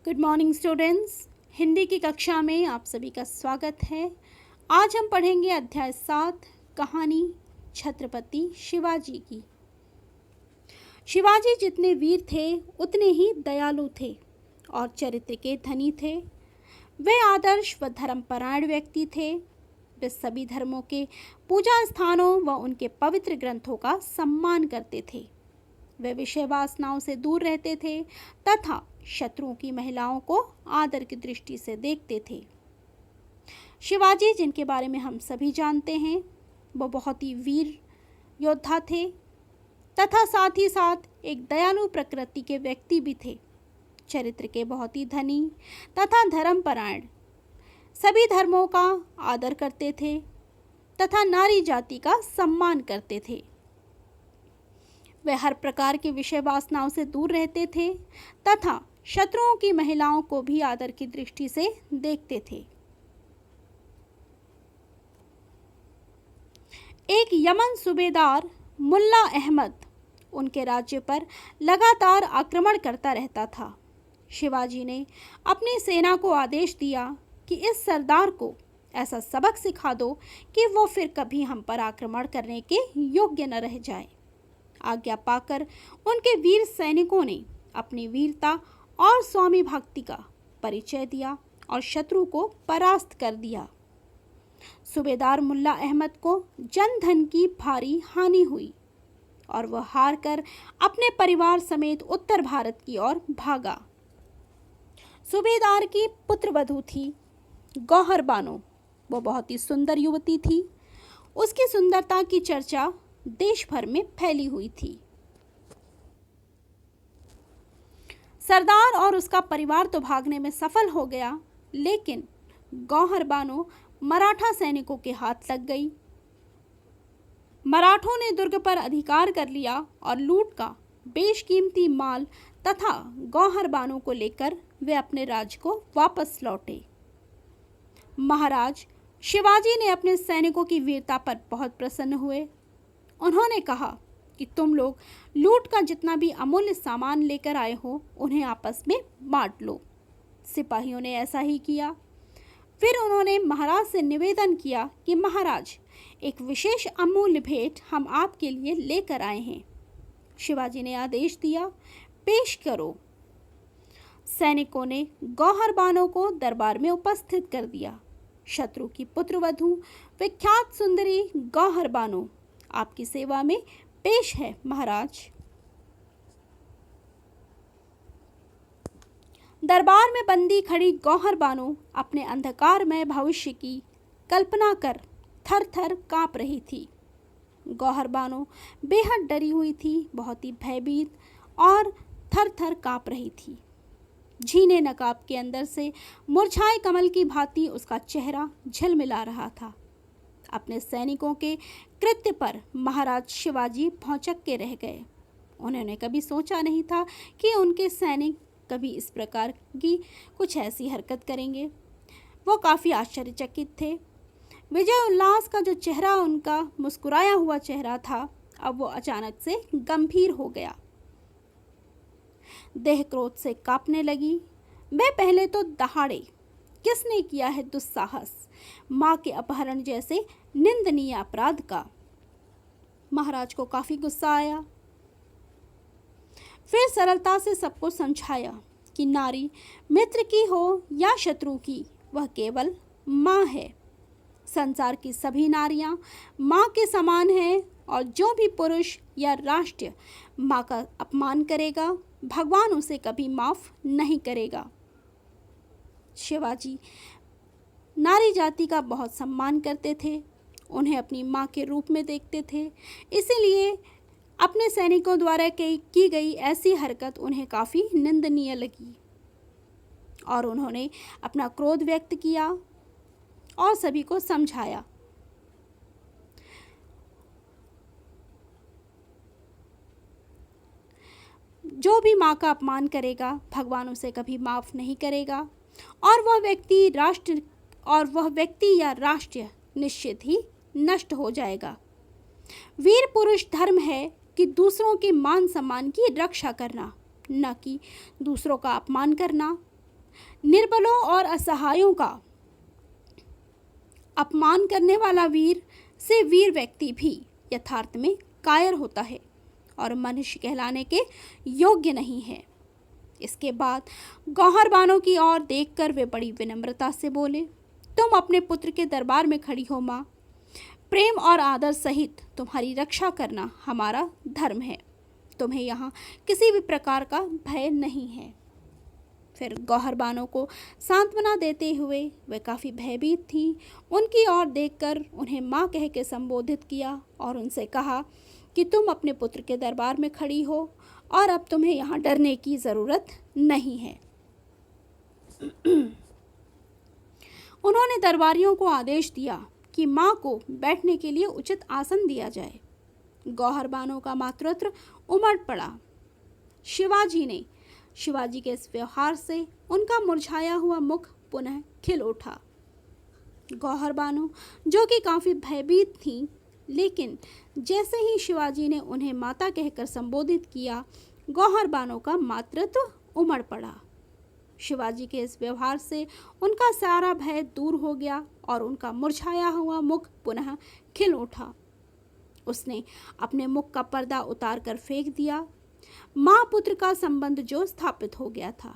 Good morning students. Hindi की कक्षा में आप सभी का स्वागत है। आज हम पढ़ेंगे अध्याय 7 कहानी छत्रपति शिवाजी की। शिवाजी जितने वीर थे उतने ही दयालु थे और चरित्र के धनी थे। वे आदर्श व धर्मपरायण व्यक्ति थे। वे सभी धर्मों के पूजा स्थानों व उनके पवित्र ग्रंथों का सम्मान करते थे। वे विषय वासनाओं से दूर रहते थे तथा शत्रुओं की महिलाओं को आदर की दृष्टि से देखते थे। शिवाजी, जिनके बारे में हम सभी जानते हैं, वो बहुत ही वीर योद्धा थे तथा साथ ही साथ एक दयालु प्रकृति के व्यक्ति भी थे। चरित्र के बहुत ही धनी तथा धर्मपरायण, सभी धर्मों का आदर करते थे तथा नारी जाति का सम्मान करते थे। वे हर प्रकार के विषय वासनाओं से दूर रहते थे तथा शत्रुओं की महिलाओं को भी आदर की दृष्टि से देखते थे। एक यमन सूबेदार मुल्ला अहमद उनके राज्य पर लगातार आक्रमण करता रहता था। शिवाजी ने अपनी सेना को आदेश दिया कि इस सरदार को ऐसा सबक सिखा दो कि वो फिर कभी हम पर आक्रमण करने के योग्य न रह जाए। आज्ञा पाकर उनके वीर सैनिकों ने अपनी वीरता और स्वामी भक्ति का परिचय दिया और शत्रु को परास्त कर दिया। सूबेदार मुल्ला अहमद को जन धन की भारी हानि हुई और वह हार कर अपने परिवार समेत उत्तर भारत की ओर भागा। सूबेदार की पुत्रवधू थी गौहर बानो। वो बहुत ही सुंदर युवती थी। उसकी सुंदरता की चर्चा देश भर में फैली हुई थी। सरदार और उसका परिवार तो भागने में सफल हो गया, लेकिन गौहर बानो मराठा सैनिकों के हाथ लग गई। मराठों ने दुर्ग पर अधिकार कर लिया और लूट का बेशकीमती माल तथा गौहर बानो को लेकर वे अपने राज्य को वापस लौटे। महाराज शिवाजी ने अपने सैनिकों की वीरता पर बहुत प्रसन्न हुए। उन्होंने कहा कि तुम लोग लूट का जितना भी अमूल्य सामान लेकर आए हो उन्हें आपस में बांट लो। सिपाहियों ने ऐसा ही किया। फिर उन्होंने महाराज से निवेदन किया कि महाराज, एक विशेष अमूल्य भेंट हम आपके लिए लेकर आए हैं। शिवाजी ने आदेश दिया, पेश करो। सैनिकों ने गौहर बानो को दरबार में उपस्थित कर दिया। शत्रु की पुत्रवधू विख्यात सुंदरी गौहर बानो आपकी सेवा में पेश है महाराज। दरबार में बंदी खड़ी गौहर बानो अपने अंधकारमय भविष्य की कल्पना कर थर थर कांप रही थी। गौहर बानो बेहद डरी हुई थी, बहुत ही भयभीत और थर थर कांप रही थी। झीने नकाब के अंदर से मुरझाए कमल की भांति उसका चेहरा झिलमिला रहा था। अपने सैनिकों के कृत्य पर महाराज शिवाजी भौंचक के रह गए। उन्होंने कभी सोचा नहीं था कि उनके सैनिक कभी इस प्रकार की कुछ ऐसी हरकत करेंगे। वो काफ़ी आश्चर्यचकित थे। विजय उल्लास का जो चेहरा उनका मुस्कुराया हुआ चेहरा था, अब वो अचानक से गंभीर हो गया। देह क्रोध से कांपने लगी। मैं पहले तो दहाड़े किसने किया है दुस्साहस, माँ के अपहरण जैसे निंदनीय अपराध का। महाराज को काफी गुस्सा आया। फिर सरलता से सबको समझाया कि नारी मित्र की हो या शत्रु की, वह केवल माँ है। संसार की सभी नारियां माँ के समान हैं और जो भी पुरुष या राष्ट्र माँ का अपमान करेगा, भगवान उसे कभी माफ नहीं करेगा। शिवाजी नारी जाति का बहुत सम्मान करते थे, उन्हें अपनी माँ के रूप में देखते थे। इसीलिए अपने सैनिकों द्वारा की गई ऐसी हरकत उन्हें काफ़ी निंदनीय लगी और उन्होंने अपना क्रोध व्यक्त किया और सभी को समझाया। जो भी माँ का अपमान करेगा, भगवान उसे कभी माफ़ नहीं करेगा और वह व्यक्ति या राष्ट्र निश्चित ही नष्ट हो जाएगा। वीर पुरुष धर्म है कि दूसरों के मान सम्मान की रक्षा करना, न कि दूसरों का अपमान करना। निर्बलों और असहायों का अपमान करने वाला वीर से वीर व्यक्ति भी यथार्थ में कायर होता है और मनुष्य कहलाने के योग्य नहीं है। इसके बाद गौहर बानो की ओर देखकर वे बड़ी विनम्रता से बोले, तुम अपने पुत्र के दरबार में खड़ी हो माँ। प्रेम और आदर सहित तुम्हारी रक्षा करना हमारा धर्म है। तुम्हें यहाँ किसी भी प्रकार का भय नहीं है। फिर गौहर बानो को सांत्वना देते हुए वे काफ़ी भयभीत थीं, उनकी ओर देखकर उन्हें माँ कह के संबोधित किया और उनसे कहा कि तुम अपने पुत्र के दरबार में खड़ी हो और अब तुम्हें यहाँ डरने की ज़रूरत नहीं है। उन्होंने दरबारियों को आदेश दिया कि माँ को बैठने के लिए उचित आसन दिया जाए। गौहर बानो का मातृत्व उमड़ पड़ा। शिवाजी के इस व्यवहार से उनका मुरझाया हुआ मुख पुनः खिल उठा। गौहर बानो जो कि काफ़ी भयभीत थीं, लेकिन जैसे ही शिवाजी ने उन्हें माता कहकर संबोधित किया, गौहर बानो का मातृत्व उमड़ पड़ा। शिवाजी के इस व्यवहार से उनका सारा भय दूर हो गया और उनका मुरझाया हुआ मुख पुनः खिल उठा। उसने अपने मुख का पर्दा उतार कर फेंक दिया। माँ पुत्र का संबंध जो स्थापित हो गया था,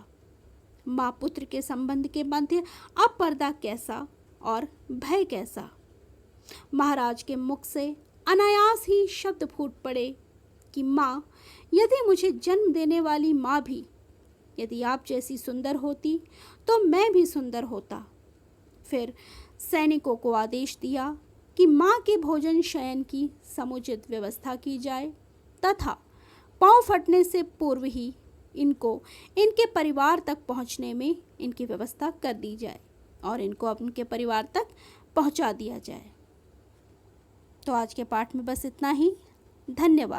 माँ पुत्र के संबंध के मध्य अब पर्दा कैसा और भय कैसा। महाराज के मुख से अनायास ही शब्द फूट पड़े कि माँ, यदि मुझे जन्म देने वाली माँ भी यदि आप जैसी सुंदर होती तो मैं भी सुंदर होता। फिर सैनिकों को आदेश दिया कि माँ के भोजन शयन की समुचित व्यवस्था की जाए तथा पाँव फटने से पूर्व ही इनको इनके परिवार तक पहुँचने में इनकी व्यवस्था कर दी जाए और इनको उनके परिवार तक पहुँचा दिया जाए। तो आज के पाठ में बस इतना ही। धन्यवाद।